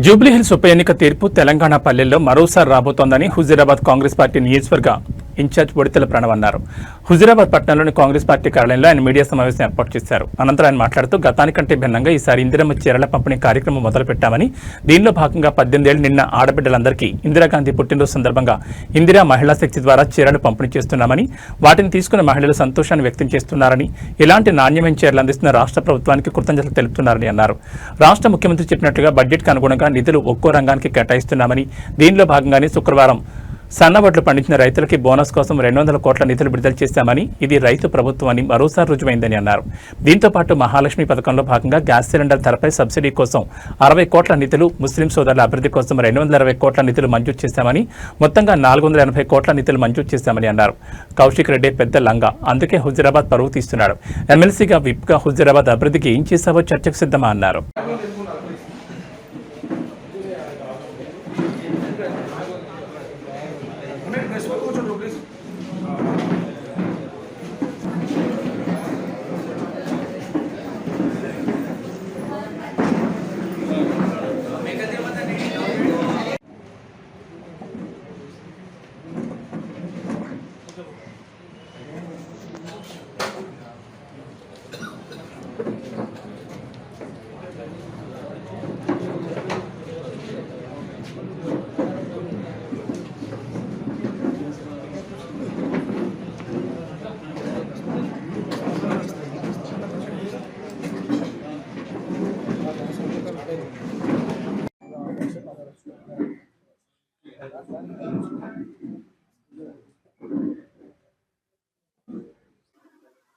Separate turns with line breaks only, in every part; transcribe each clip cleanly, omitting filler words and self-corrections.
జూబ్లీహిల్స్ ఉప ఎన్నిక తీర్పు తెలంగాణ పల్లెల్లో మరోసారి రాబోతోందని హుజూరాబాద్ కాంగ్రెస్ పార్టీ నియోజకవర్గ ఇన్ఛార్జ్ బొడితెల ప్రణవ్ అన్నారు. హుజూరాబాద్ పట్టణంలోని కాంగ్రెస్ పార్టీ కార్యాలయంలో ఆయన మీడియా సమావేశం ఏర్పాటు చేశారు. అనంతరం ఆయన మాట్లాడుతూ గతానికంటే భిన్నంగా ఈసారి ఇందిరమ్మ చీరల పంపిణీ కార్యక్రమం మొదలుపెట్టామని, దీనిలో భాగంగా 18 ఏళ్లు నిన్న ఆడబిడ్డలందరికీ ఇందిరాగాంధీ పుట్టినరోజు సందర్భంగా ఇందిరా మహిళా శక్తి ద్వారా చీరలు పంపిణీ చేస్తున్నామని, వాటిని తీసుకున్న మహిళలు సంతోషాన్ని వ్యక్తం చేస్తున్నారని, ఇలాంటి నాణ్యమైన చీరలు అందిస్తున్న రాష్ట్ర ప్రభుత్వానికి కృతజ్ఞతలు తెలుపుతున్నారని అన్నారు. రాష్ట్ర ముఖ్యమంత్రి చెప్పినట్టుగా బడ్జెట్కు అనుగుణంగా నిధులు ఒక్కో రంగానికి కేటాయిస్తున్నామని, దీనిలో భాగంగానే శుక్రవారం సన్నవడ్లు పండించిన రైతులకి బోనస్ కోసం 200 కోట్ల నిధులు విడుదల చేశామని, ఇది రైతు ప్రభుత్వం అని మరోసారి రుజువైందని అన్నారు. దీంతో పాటు మహాలక్ష్మి పథకంలో భాగంగా గ్యాస్ సిలిండర్ ధరపై సబ్సిడీ కోసం 60 కోట్ల నిధులు, ముస్లిం సోదరుల అభివృద్ధి కోసం 220 కోట్ల నిధులు మంజూరు చేశామని, మొత్తంగా 480 కోట్ల నిధులు మంజూరు చేశామని అన్నారు. కౌశిక్ రెడ్డి పెద్ద లంగా, అందుకే హుజూరాబాద్ పరువు తీస్తున్నాడు. ఎమ్మెల్సీగా విప్గా హుజూరాబాద్ అభివృద్ధికి ఏం చేశావో చర్చకు సిద్ధమా అన్నారు.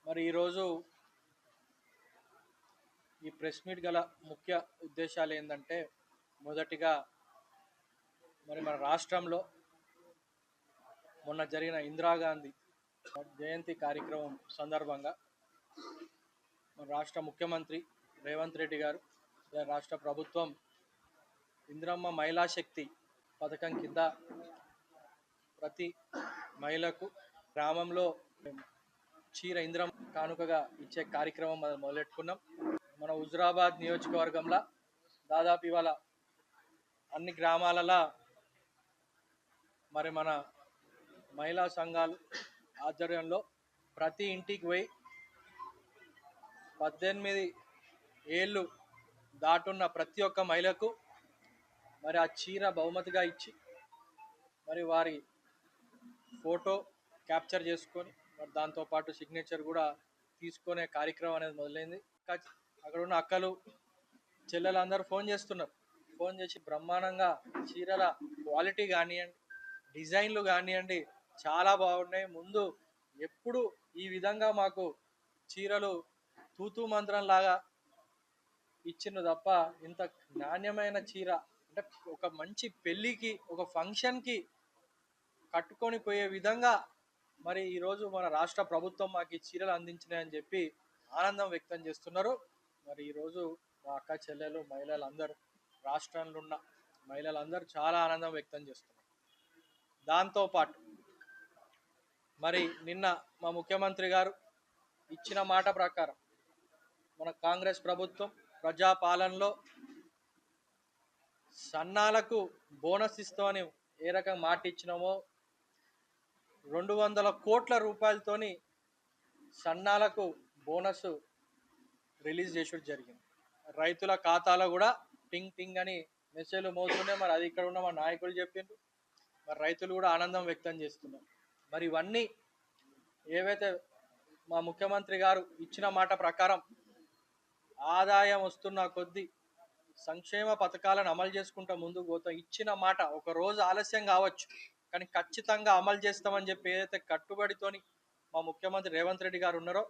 మరి ఈరోజు ఈ ప్రెస్ మీట్ గల ముఖ్య ఉద్దేశాలు ఏంటంటే, మొదటిగా మరి మన రాష్ట్రంలో మొన్న జరిగిన ఇందిరాగాంధీ జయంతి కార్యక్రమం సందర్భంగా మన రాష్ట్ర ముఖ్యమంత్రి రేవంత్ రెడ్డి గారు, రాష్ట్ర ప్రభుత్వం ఇందిరమ్మ మహిళా శక్తి పథకం కింద ప్రతి మహిళకు గ్రామంలో చీర ఇందిరం కానుకగా ఇచ్చే కార్యక్రమం మనం మొదలెట్టుకున్నాం. మన హుజూరాబాద్ నియోజకవర్గంలో దాదాపు ఇవాళ అన్ని గ్రామాలలో మరి మన మహిళా సంఘాలు ఆధ్వర్యంలో ప్రతి ఇంటికి పోయి 18 ఏళ్ళు దాటున్న ప్రతి ఒక్క మహిళకు మరి ఆ చీర బహుమతిగా ఇచ్చి, మరి వారి ఫోటో క్యాప్చర్ చేసుకొని మరి దాంతోపాటు సిగ్నేచర్ కూడా తీసుకునే కార్యక్రమం అనేది మొదలైంది. అక్కడ ఉన్న అక్కలు చెల్లెలు అందరూ ఫోన్ చేస్తున్నారు. ఫోన్ చేసి బ్రహ్మాండంగా చీరల క్వాలిటీ కానివ్వండి, డిజైన్లు కానివ్వండి చాలా బాగున్నాయి. ముందు ఎప్పుడు ఈ విధంగా మాకు చీరలు తూతూ మంత్రం లాగా ఇచ్చిండు తప్ప ఇంత నాణ్యమైన చీర అంటే ఒక మంచి పెళ్ళికి, ఒక ఫంక్షన్కి కట్టుకొని పోయే విధంగా మరి ఈరోజు మన రాష్ట్ర ప్రభుత్వం మాకు ఈ చీరలు అందించినాయని చెప్పి ఆనందం వ్యక్తం చేస్తున్నారు. మరి ఈరోజు మా అక్క చెల్లెలు మహిళలందరూ, రాష్ట్రంలో ఉన్న మహిళలందరూ చాలా ఆనందం వ్యక్తం చేస్తున్నారు. దాంతోపాటు మరి నిన్న మా ముఖ్యమంత్రి గారు ఇచ్చిన మాట ప్రకారం మన కాంగ్రెస్ ప్రభుత్వం ప్రజాపాలనలో సన్నాలకు బోనస్ ఇస్తామని ఏ రకంగా మాట ఇచ్చినామో 200 కోట్ల రూపాయలతోని సన్నాలకు బోనస్ రిలీజ్ చేసుడు జరిగింది. రైతుల ఖాతాలో కూడా టింగ్ టింగ్ అని మెసేజ్లు మోస్తుండే. మరి అది ఇక్కడ ఉన్న మా నాయకులు చెప్పిండ్రు. మరి రైతులు కూడా ఆనందం వ్యక్తం చేస్తున్నారు. మరి ఇవన్నీ ఏవైతే మా ముఖ్యమంత్రి గారు ఇచ్చిన మాట ప్రకారం ఆదాయం వస్తున్న కొద్దీ సంక్షేమ పథకాలను అమలు చేసుకుంటూ ముందుకు పోతాం. ఇచ్చిన మాట ఒక రోజు ఆలస్యం కావచ్చు, కానీ ఖచ్చితంగా అమలు చేస్తామని చెప్పి ఏదైతే కట్టుబడితోని మా ముఖ్యమంత్రి రేవంత్ రెడ్డి గారు ఉన్నారో